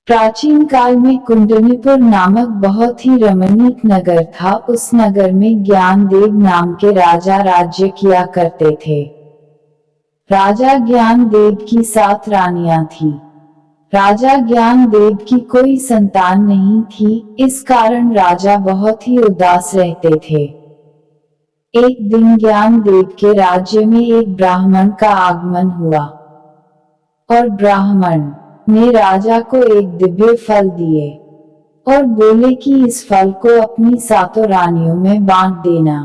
प्राचीन काल में कुंडलीपुर नामक बहुत ही रमणीक नगर था। उस नगर में ज्ञानदेव नाम के राजा राज्य किया करते थे। राजा ज्ञानदेव की 7 रानियां थीं। राजा ज्ञानदेव की कोई संतान नहीं थी, इस कारण राजा बहुत ही उदास रहते थे। एक दिन ज्ञानदेव के राज्य में एक ब्राह्मण का आगमन हुआ और ब्राह्मण ने राजा को एक दिव्य फल दिए और बोले कि इस फल को अपनी 7 रानियों में बांट देना।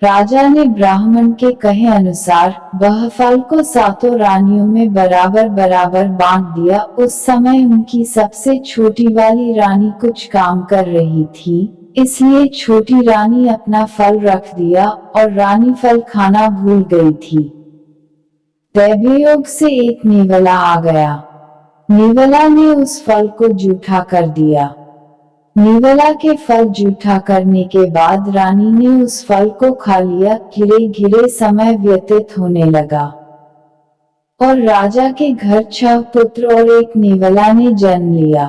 राजा ने ब्राह्मण के कहे अनुसार वह फल को 7 रानियों में बराबर बराबर बांट दिया। उस समय उनकी सबसे छोटी वाली रानी कुछ काम कर रही थी, इसलिए छोटी रानी अपना फल रख दिया और रानी फल खाना भूल गई थी। दैवयोग से एक नेवला आ गया। नेवला ने उस फल को जूठा कर दिया। नेवला के फल जूठा करने के बाद रानी ने उस फल को खा लिया। धीरे धीरे समय व्यतीत होने लगा और राजा के घर 6 पुत्र और एक नेवला ने जन्म लिया।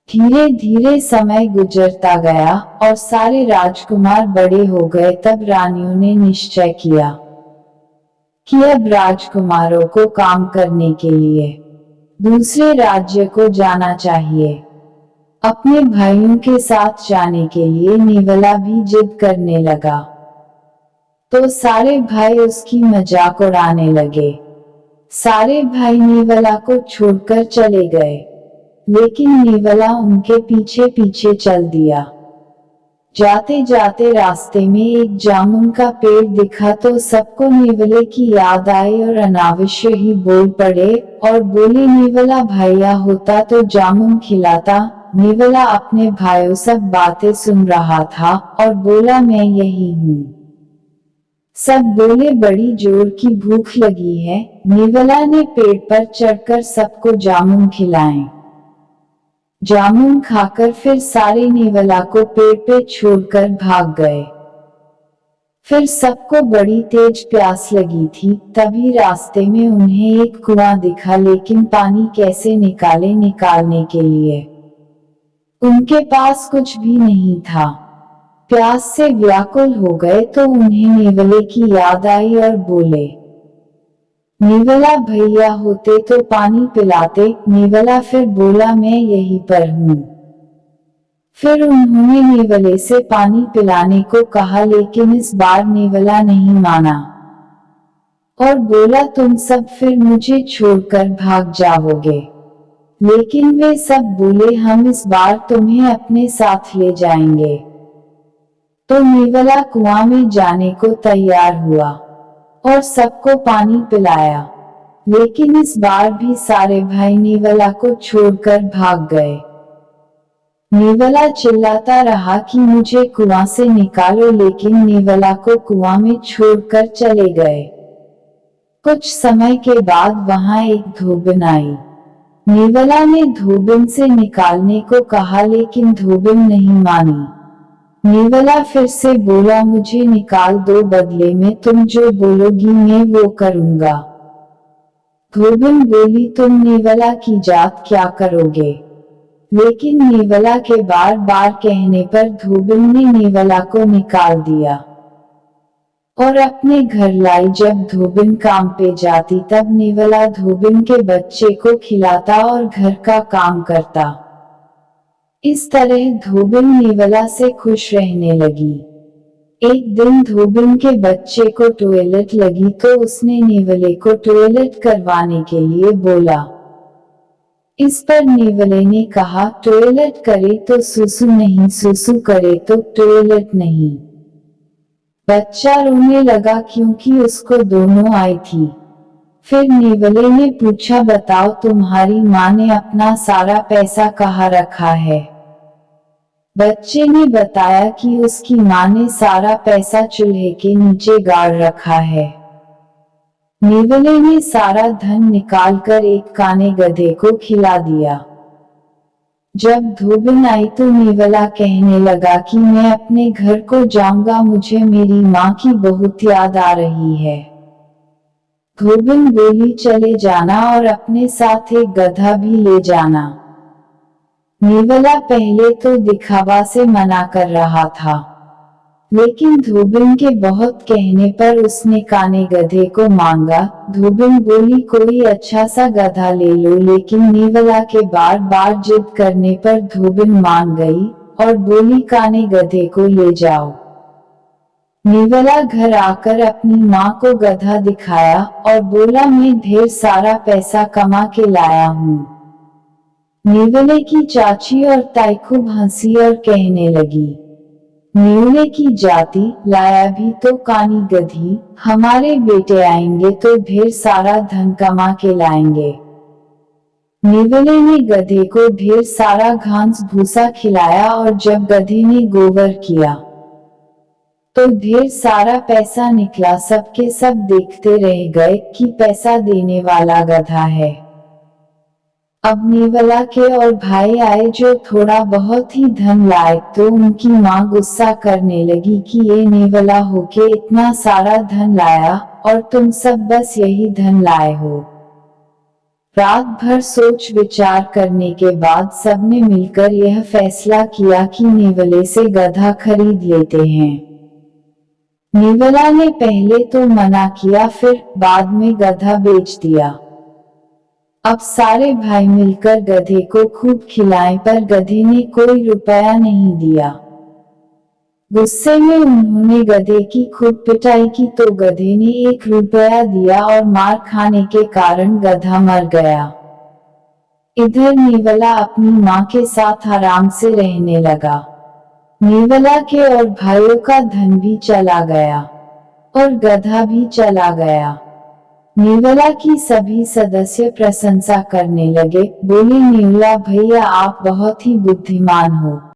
धीरे धीरे समय गुजरता गया और सारे राजकुमार बड़े हो गए। तब रानियों ने निश्चय किया कि अब राजकुमारों को काम करने के लिए दूसरे राज्य को जाना चाहिए। अपने भाइयों के साथ जाने के लिए नेवला भी जिद करने लगा, तो सारे भाई उसकी मजाक उड़ाने लगे। सारे भाई नेवला को छोड़कर चले गए, लेकिन नेवला उनके पीछे पीछे चल दिया। जाते जाते रास्ते में एक जामुन का पेड़ दिखा तो सबको नेवले की याद आई और अनावश्यक ही बोल पड़े और बोले, नेवला भैया होता तो जामुन खिलाता। नेवला अपने भाइयों सब बातें सुन रहा था और बोला, मैं यही हूँ। सब बोले, बड़ी जोर की भूख लगी है। नेवला ने पेड़ पर चढ़कर सबको जामुन खिलाए। जामुन खाकर फिर सारे नेवला को पेड़ पे छोड़कर भाग गए। फिर सबको बड़ी तेज प्यास लगी थी। तभी रास्ते में उन्हें एक कुआं दिखा, लेकिन पानी कैसे निकालने के लिए उनके पास कुछ भी नहीं था। प्यास से व्याकुल हो गए तो उन्हें नेवले की याद आई और बोले, नेवला भैया होते तो पानी पिलाते। नेवला फिर बोला, मैं यहीं पर हूँ। फिर उन्होंने नेवले से पानी पिलाने को कहा, लेकिन इस बार नेवला नहीं माना और बोला, तुम सब फिर मुझे छोड़कर भाग जाओगे। लेकिन वे सब बोले, हम इस बार तुम्हें अपने साथ ले जाएंगे। तो नेवला कुआं में जाने को तैयार हुआ और सबको पानी पिलाया, लेकिन इस बार भी सारे भाई नेवला को छोड़कर भाग गए। नेवला चिल्लाता रहा कि मुझे कुआं से निकालो, लेकिन नेवला को कुआं में छोड़कर चले गए। कुछ समय के बाद वहां एक धोबिन आई। नेवला ने धोबिन से निकालने को कहा, लेकिन धोबिन नहीं मानी। नेवला फिर से बोला, मुझे निकाल दो, बदले में तुम जो बोलोगी मैं वो करूंगा। धोबिन बोली, तुम नेवला की जात क्या करोगे? लेकिन नेवला के बार बार कहने पर धोबिन ने नेवला को निकाल दिया और अपने घर लाई। जब धोबिन काम पे जाती तब नेवला धोबिन के बच्चे को खिलाता और घर का काम करता। इस तरह धोबिन नेवला से खुश रहने लगी। एक दिन धोबिन के बच्चे को टॉयलेट लगी तो उसने नेवले को टॉयलेट करवाने के लिए बोला। इस पर नेवले ने कहा, टॉयलेट करे तो सुसु नहीं, सुसु करे तो टॉयलेट नहीं। बच्चा रोने लगा क्योंकि उसको दोनों आई थी। फिर नेवले ने पूछा, बताओ तुम्हारी माँ ने अपना सारा पैसा कहाँ रखा है? बच्चे ने बताया कि उसकी माँ ने सारा पैसा चूल्हे के नीचे गाड़ रखा है। नेवले ने सारा धन निकालकर एक काने गधे को खिला दिया। जब धोबिन आई तो नेवला कहने लगा कि मैं अपने घर को जाऊंगा, मुझे मेरी माँ की बहुत याद आ रही है। धोबिन बोली चले जाना और अपने साथ एक गधा भी ले जाना। नेवला पहले तो दिखावा से मना कर रहा था, लेकिन धोबिन के बहुत कहने पर उसने काने गधे को मांगा। धोबिन बोली कोई अच्छा सा गधा ले लो, लेकिन नेवला के बार बार जिद करने पर धोबिन मान गई और बोली काने गधे को ले जाओ। नेवला घर आकर अपनी माँ को गधा दिखाया और बोला मैं ढेर सारा पैसा कमा के लाया हूँ। नेवले की चाची और ताई खूब हंसी और कहने लगी, नेवले की जाति, लाया भी तो कानी गधी, हमारे बेटे आएंगे तो ढेर सारा धन कमा के लाएंगे। नेवले ने गधे को ढेर सारा घास भूसा खिलाया और जब गधे ने गोबर किया तो ढेर सारा पैसा निकला। सबके सब देखते रह गए कि पैसा देने वाला गधा है। अब नेवला के और भाई आए जो थोड़ा बहुत ही धन लाए, तो उनकी माँ गुस्सा करने लगी कि ये नेवला होके इतना सारा धन लाया और तुम सब बस यही धन लाए हो। रात भर सोच विचार करने के बाद सबने मिलकर यह फैसला किया कि नेवले से गधा खरीद लेते हैं। नेवला ने पहले तो मना किया, फिर बाद में गधा बेच दिया। अब सारे भाई मिलकर गधे को खूब खिलाए, पर गधे ने कोई रुपया नहीं दिया। गुस्से में उन्होंने गधे की खूब पिटाई की तो गधे ने 1 रुपया दिया और मार खाने के कारण गधा मर गया। इधर नेवला अपनी माँ के साथ आराम से रहने लगा। नेवला के और भाइयों का धन भी चला गया और गधा भी चला गया। नेवला की सभी सदस्य प्रशंसा करने लगे, बोले नेवला भैया आप बहुत ही बुद्धिमान हो।